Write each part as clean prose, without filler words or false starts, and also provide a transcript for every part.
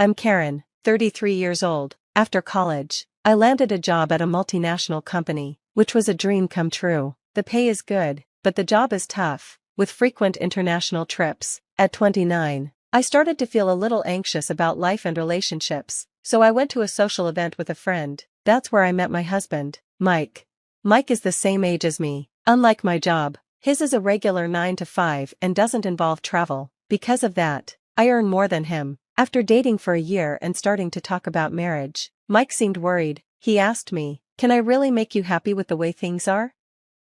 I'm Karen, 33 years old. After college, I landed a job at a multinational company, which was a dream come true. The pay is good, but the job is tough, with frequent international trips. At 29, I started to feel a little anxious about life and relationships, so I went to a social event with a friend. That's where I met my husband, Mike. Mike is the same age as me. Unlike my job, his is a regular 9 to 5 and doesn't involve travel. Because of that, I earn more than him. After dating for a year and starting to talk about marriage, Mike seemed worried. He asked me, "Can I really make you happy with the way things are?"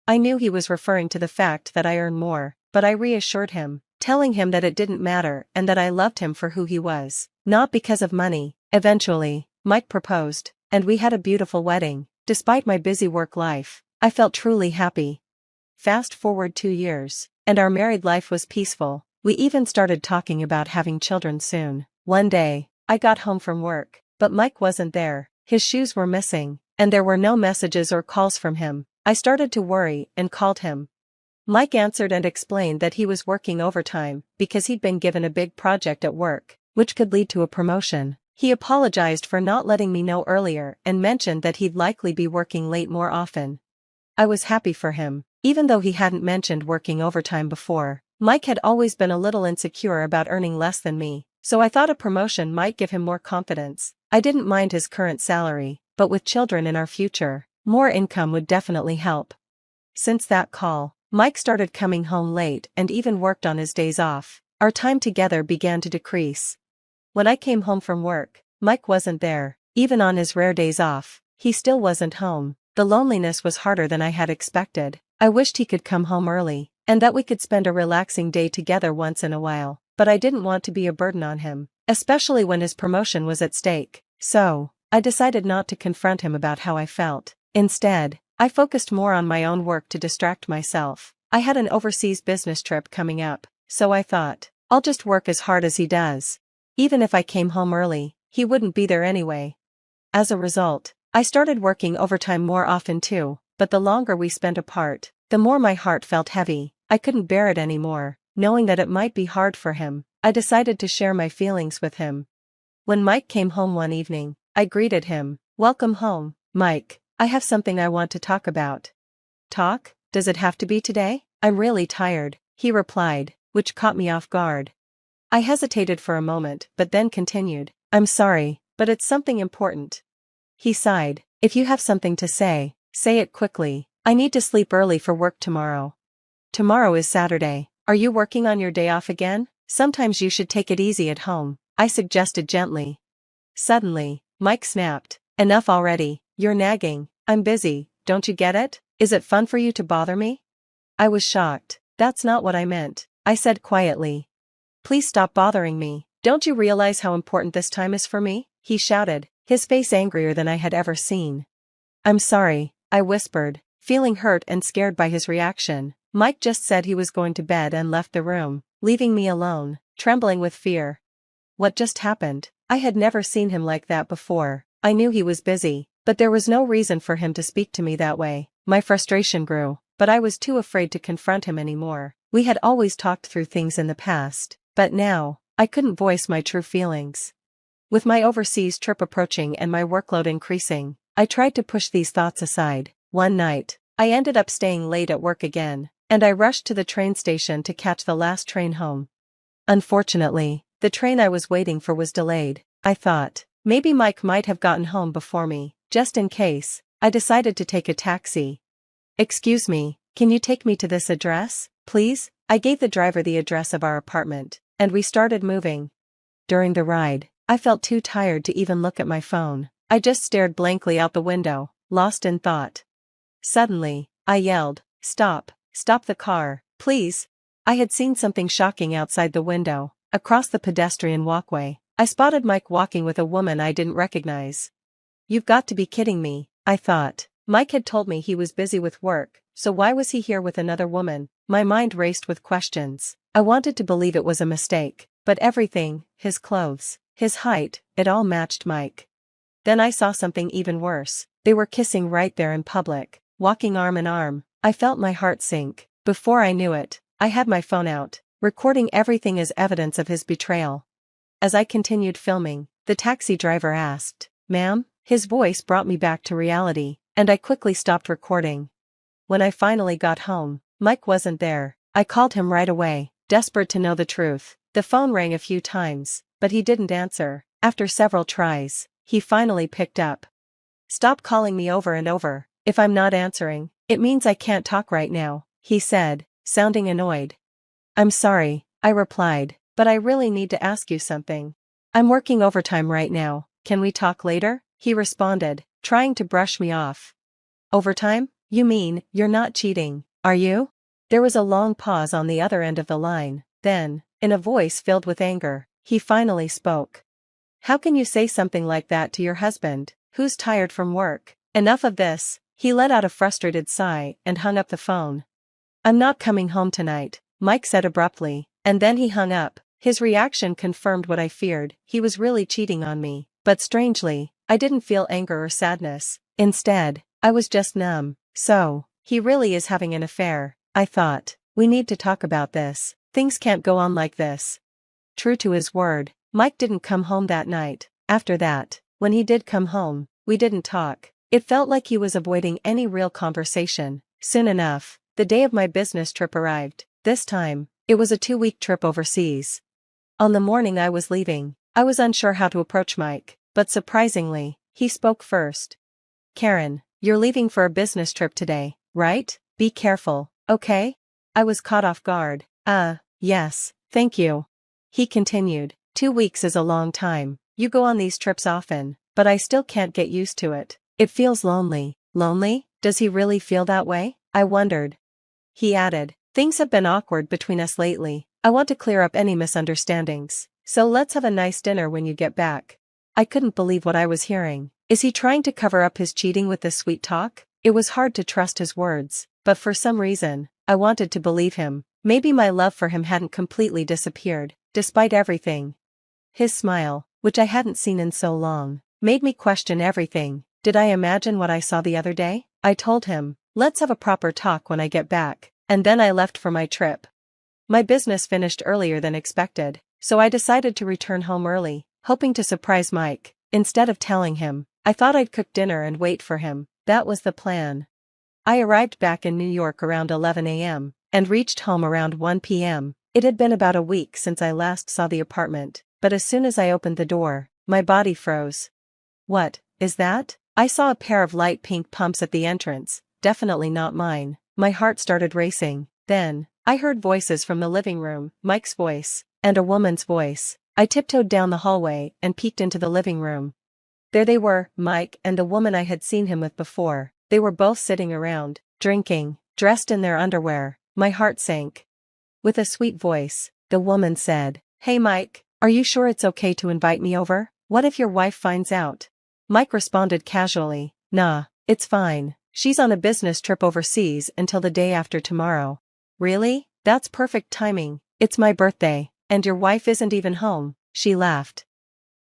I knew he was referring to the fact that I earn more, but I reassured him, telling him that it didn't matter and that I loved him for who he was, not because of money. Eventually, Mike proposed, and we had a beautiful wedding. Despite my busy work life, I felt truly happy. Fast forward 2 years, and our married life was peaceful. We even started talking about having children soon. One day, I got home from work, but Mike wasn't there. His shoes were missing, and there were no messages or calls from him. I started to worry and called him. Mike answered and explained that he was working overtime because he'd been given a big project at work, which could lead to a promotion. He apologized for not letting me know earlier and mentioned that he'd likely be working late more often. I was happy for him, even though he hadn't mentioned working overtime before. Mike had always been a little insecure about earning less than me, so I thought a promotion might give him more confidence. I didn't mind his current salary, but with children in our future, more income would definitely help. Since that call, Mike started coming home late and even worked on his days off. Our time together began to decrease. When I came home from work, Mike wasn't there. Even on his rare days off, he still wasn't home. The loneliness was harder than I had expected. I wished he could come home early, and that we could spend a relaxing day together once in a while, but I didn't want to be a burden on him, especially when his promotion was at stake. So, I decided not to confront him about how I felt. Instead, I focused more on my own work to distract myself. I had an overseas business trip coming up, so I thought, I'll just work as hard as he does. Even if I came home early, he wouldn't be there anyway. As a result, I started working overtime more often too, but the longer we spent apart, the more my heart felt heavy. I couldn't bear it anymore, knowing that it might be hard for him. I decided to share my feelings with him. When Mike came home one evening, I greeted him. "Welcome home, Mike. I have something I want to talk about." "Talk? Does it have to be today? I'm really tired," he replied, which caught me off guard. I hesitated for a moment but then continued, "I'm sorry, but it's something important." He sighed. "If you have something to say, say it quickly. I need to sleep early for work tomorrow." "Tomorrow is Saturday. Are you working on your day off again? Sometimes you should take it easy at home," I suggested gently. Suddenly, Mike snapped, "Enough already, you're nagging. I'm busy, don't you get it? Is it fun for you to bother me?" I was shocked. "That's not what I meant," I said quietly. "Please stop bothering me. Don't you realize how important this time is for me?" he shouted, his face angrier than I had ever seen. "I'm sorry," I whispered, feeling hurt and scared by his reaction. Mike just said he was going to bed and left the room, leaving me alone, trembling with fear. What just happened? I had never seen him like that before. I knew he was busy, but there was no reason for him to speak to me that way. My frustration grew, but I was too afraid to confront him anymore. We had always talked through things in the past, but now, I couldn't voice my true feelings. With my overseas trip approaching and my workload increasing, I tried to push these thoughts aside. One night, I ended up staying late at work again, and I rushed to the train station to catch the last train home. Unfortunately, the train I was waiting for was delayed. I thought, maybe Mike might have gotten home before me. Just in case, I decided to take a taxi. "Excuse me, can you take me to this address, please?" I gave the driver the address of our apartment, and we started moving. During the ride, I felt too tired to even look at my phone. I just stared blankly out the window, lost in thought. Suddenly, I yelled, "Stop, stop the car, please." I had seen something shocking outside the window. Across the pedestrian walkway, I spotted Mike walking with a woman I didn't recognize. "You've got to be kidding me," I thought. Mike had told me he was busy with work, so why was he here with another woman? My mind raced with questions. I wanted to believe it was a mistake, but everything, his clothes, his height, it all matched Mike. Then I saw something even worse. They were kissing right there in public, walking arm in arm. I felt my heart sink. Before I knew it, I had my phone out, recording everything as evidence of his betrayal. As I continued filming, the taxi driver asked. Ma'am? His voice brought me back to reality, and I quickly stopped recording. When I finally got home, Mike wasn't there. I called him right away, desperate to know the truth. The phone rang a few times, but he didn't answer. After several tries, he finally picked up. Stop calling me over and over. If I'm not answering, it means I can't talk right now, he said, sounding annoyed. I'm sorry, I replied, but I really need to ask you something. I'm working overtime right now, can we talk later? He responded, trying to brush me off. Overtime? You mean, you're not cheating, are you? There was a long pause on the other end of the line, then, in a voice filled with anger, he finally spoke. How can you say something like that to your husband, who's tired from work? Enough of this. He let out a frustrated sigh and hung up the phone. I'm not coming home tonight, Mike said abruptly, and then he hung up. His reaction confirmed what I feared, he was really cheating on me. But strangely, I didn't feel anger or sadness. Instead, I was just numb. So, he really is having an affair, I thought. We need to talk about this. Things can't go on like this. True to his word, Mike didn't come home that night. After that, when he did come home, we didn't talk. It felt like he was avoiding any real conversation. Soon enough, the day of my business trip arrived. This time, it was a 2-week trip overseas. On the morning I was leaving, I was unsure how to approach Mike, but surprisingly, he spoke first. Karen, you're leaving for a business trip today, right? Be careful, okay? I was caught off guard. Yes, thank you. He continued, 2 weeks is a long time. You go on these trips often, but I still can't get used to it. It feels lonely. Lonely? Does he really feel that way? I wondered. He added, things have been awkward between us lately. I want to clear up any misunderstandings. So let's have a nice dinner when you get back. I couldn't believe what I was hearing. Is he trying to cover up his cheating with this sweet talk? It was hard to trust his words, but for some reason, I wanted to believe him. Maybe my love for him hadn't completely disappeared, despite everything. His smile, which I hadn't seen in so long, made me question everything. Did I imagine what I saw the other day? I told him, let's have a proper talk when I get back, and then I left for my trip. My business finished earlier than expected, so I decided to return home early, hoping to surprise Mike. Instead of telling him, I thought I'd cook dinner and wait for him. That was the plan. I arrived back in New York around 11 a.m., and reached home around 1 p.m. It had been about a week since I last saw the apartment, but as soon as I opened the door, my body froze. What is that? I saw a pair of light pink pumps at the entrance, definitely not mine. My heart started racing. Then, I heard voices from the living room, Mike's voice, and a woman's voice. I tiptoed down the hallway and peeked into the living room. There they were, Mike and the woman I had seen him with before. They were both sitting around, drinking, dressed in their underwear. My heart sank. With a sweet voice, the woman said, Hey Mike, are you sure it's okay to invite me over? What if your wife finds out? Mike responded casually, Nah, it's fine. She's on a business trip overseas until the day after tomorrow. Really? That's perfect timing. It's my birthday, and your wife isn't even home. She laughed.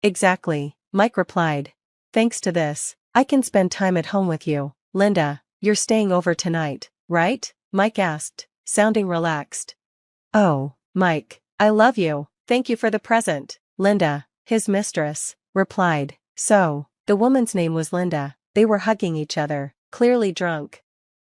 Exactly, Mike replied. Thanks to this, I can spend time at home with you. Linda, you're staying over tonight, right? Mike asked, sounding relaxed. Oh, Mike, I love you. Thank you for the present. Linda, his mistress, replied. So, the woman's name was Linda. They were hugging each other, clearly drunk.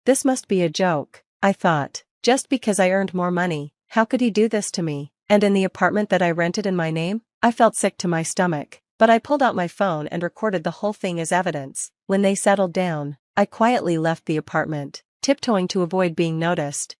This must be a joke, I thought. Just because I earned more money, how could he do this to me? And in the apartment that I rented in my name? I felt sick to my stomach, but I pulled out my phone and recorded the whole thing as evidence. When they settled down, I quietly left the apartment, tiptoeing to avoid being noticed.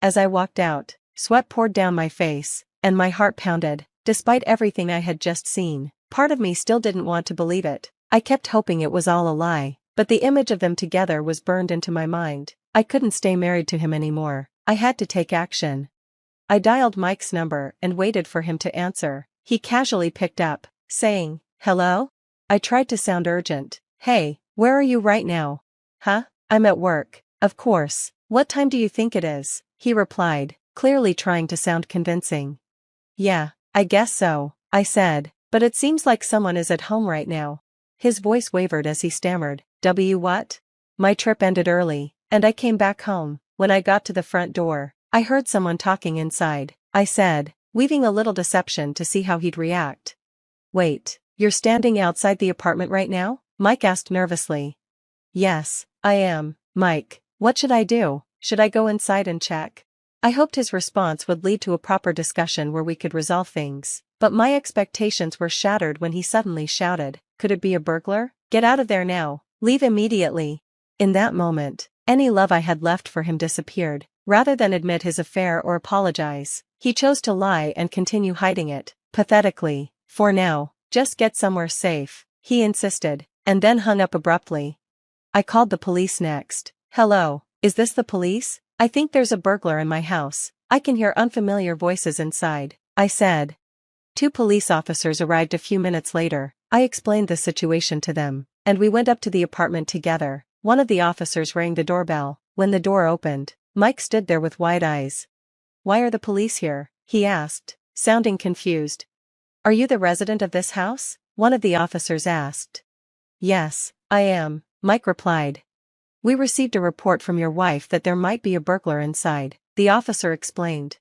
As I walked out, sweat poured down my face, and my heart pounded. Despite everything I had just seen, part of me still didn't want to believe it. I kept hoping it was all a lie, but the image of them together was burned into my mind. I couldn't stay married to him anymore. I had to take action. I dialed Mike's number and waited for him to answer. He casually picked up, saying, Hello? I tried to sound urgent. Hey, where are you right now? Huh? I'm at work. Of course. What time do you think it is? He replied, clearly trying to sound convincing. Yeah, I guess so, I said, but it seems like someone is at home right now. His voice wavered as he stammered, what? My trip ended early, and I came back home. When I got to the front door, I heard someone talking inside, I said, weaving a little deception to see how he'd react. Wait, You're standing outside the apartment right now? Mike asked nervously. Yes, I am, Mike. What should I do? Should I go inside and check? I hoped his response would lead to a proper discussion where we could resolve things, but my expectations were shattered when he suddenly shouted, "Could it be a burglar? Get out of there now. Leave immediately." In that moment, any love I had left for him disappeared. Rather than admit his affair or apologize, he chose to lie and continue hiding it, pathetically. "For now, just get somewhere safe," he insisted, and then hung up abruptly. I called the police next. "Hello, is this the police? I think there's a burglar in my house. I can hear unfamiliar voices inside," I said. 2 police officers arrived a few minutes later. I explained the situation to them, and we went up to the apartment together. One of the officers rang the doorbell. When the door opened, Mike stood there with wide eyes. "Why are the police here?" he asked, sounding confused. "Are you the resident of this house?" one of the officers asked. "Yes, I am," Mike replied. "We received a report from your wife that there might be a burglar inside," the officer explained.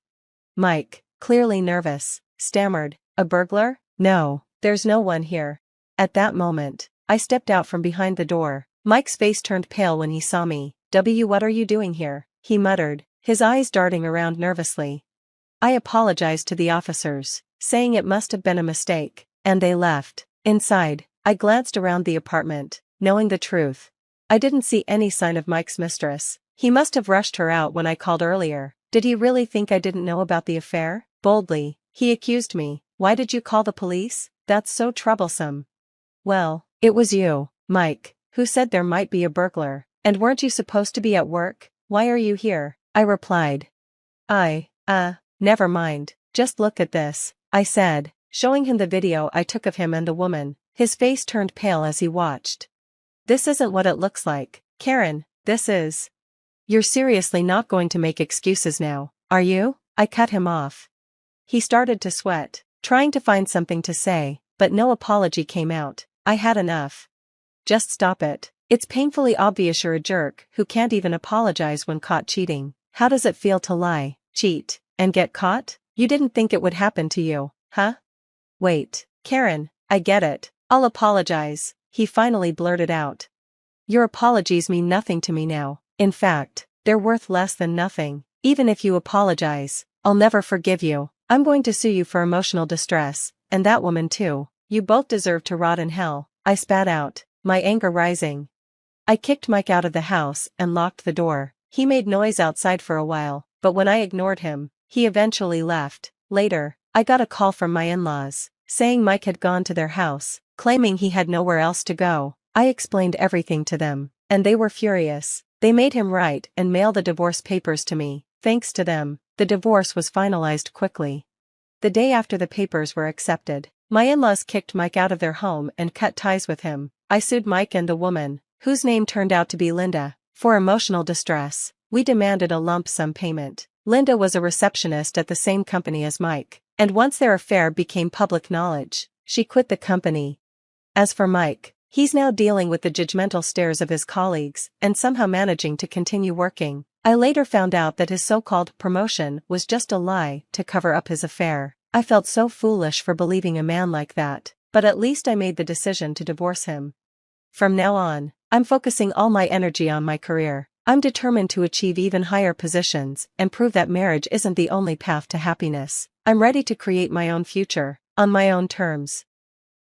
Mike, clearly nervous, stammered, "A burglar? No, there's no one here." At that moment, I stepped out from behind the door. Mike's face turned pale when he saw me. What are you doing here?" he muttered, his eyes darting around nervously. I apologized to the officers, saying it must have been a mistake, and they left. Inside, I glanced around the apartment, knowing the truth. I didn't see any sign of Mike's mistress. He must have rushed her out when I called earlier. Did he really think I didn't know about the affair? Boldly, he accused me. "Why did you call the police? That's so troublesome." "Well, it was you, Mike, who said there might be a burglar. And weren't you supposed to be at work? Why are you here?" I replied. Never mind, just look at this," I said, showing him the video I took of him and the woman. His face turned pale as he watched. "This isn't what it looks like, Karen, this is..." "You're seriously not going to make excuses now, are you?" I cut him off. He started to sweat, trying to find something to say, but no apology came out. I had enough. "Just stop it. It's painfully obvious you're a jerk who can't even apologize when caught cheating. How does it feel to lie, cheat, and get caught? You didn't think it would happen to you, huh?" "Wait, Karen, I get it. I'll apologize," he finally blurted out. "Your apologies mean nothing to me now. In fact, they're worth less than nothing. Even if you apologize, I'll never forgive you. I'm going to sue you for emotional distress, and that woman too. You both deserve to rot in hell," I spat out, my anger rising. I kicked Mike out of the house and locked the door. He made noise outside for a while, but when I ignored him, he eventually left. Later, I got a call from my in-laws, saying Mike had gone to their house, claiming he had nowhere else to go. I explained everything to them, and they were furious. They made him write and mail the divorce papers to me. Thanks to them, the divorce was finalized quickly. The day after the papers were accepted, my in-laws kicked Mike out of their home and cut ties with him. I sued Mike and the woman, whose name turned out to be Linda, for emotional distress. We demanded a lump sum payment. Linda was a receptionist at the same company as Mike, and once their affair became public knowledge, she quit the company. As for Mike, he's now dealing with the judgmental stares of his colleagues and somehow managing to continue working. I later found out that his so-called promotion was just a lie to cover up his affair. I felt so foolish for believing a man like that, but at least I made the decision to divorce him. From now on, I'm focusing all my energy on my career. I'm determined to achieve even higher positions and prove that marriage isn't the only path to happiness. I'm ready to create my own future, on my own terms.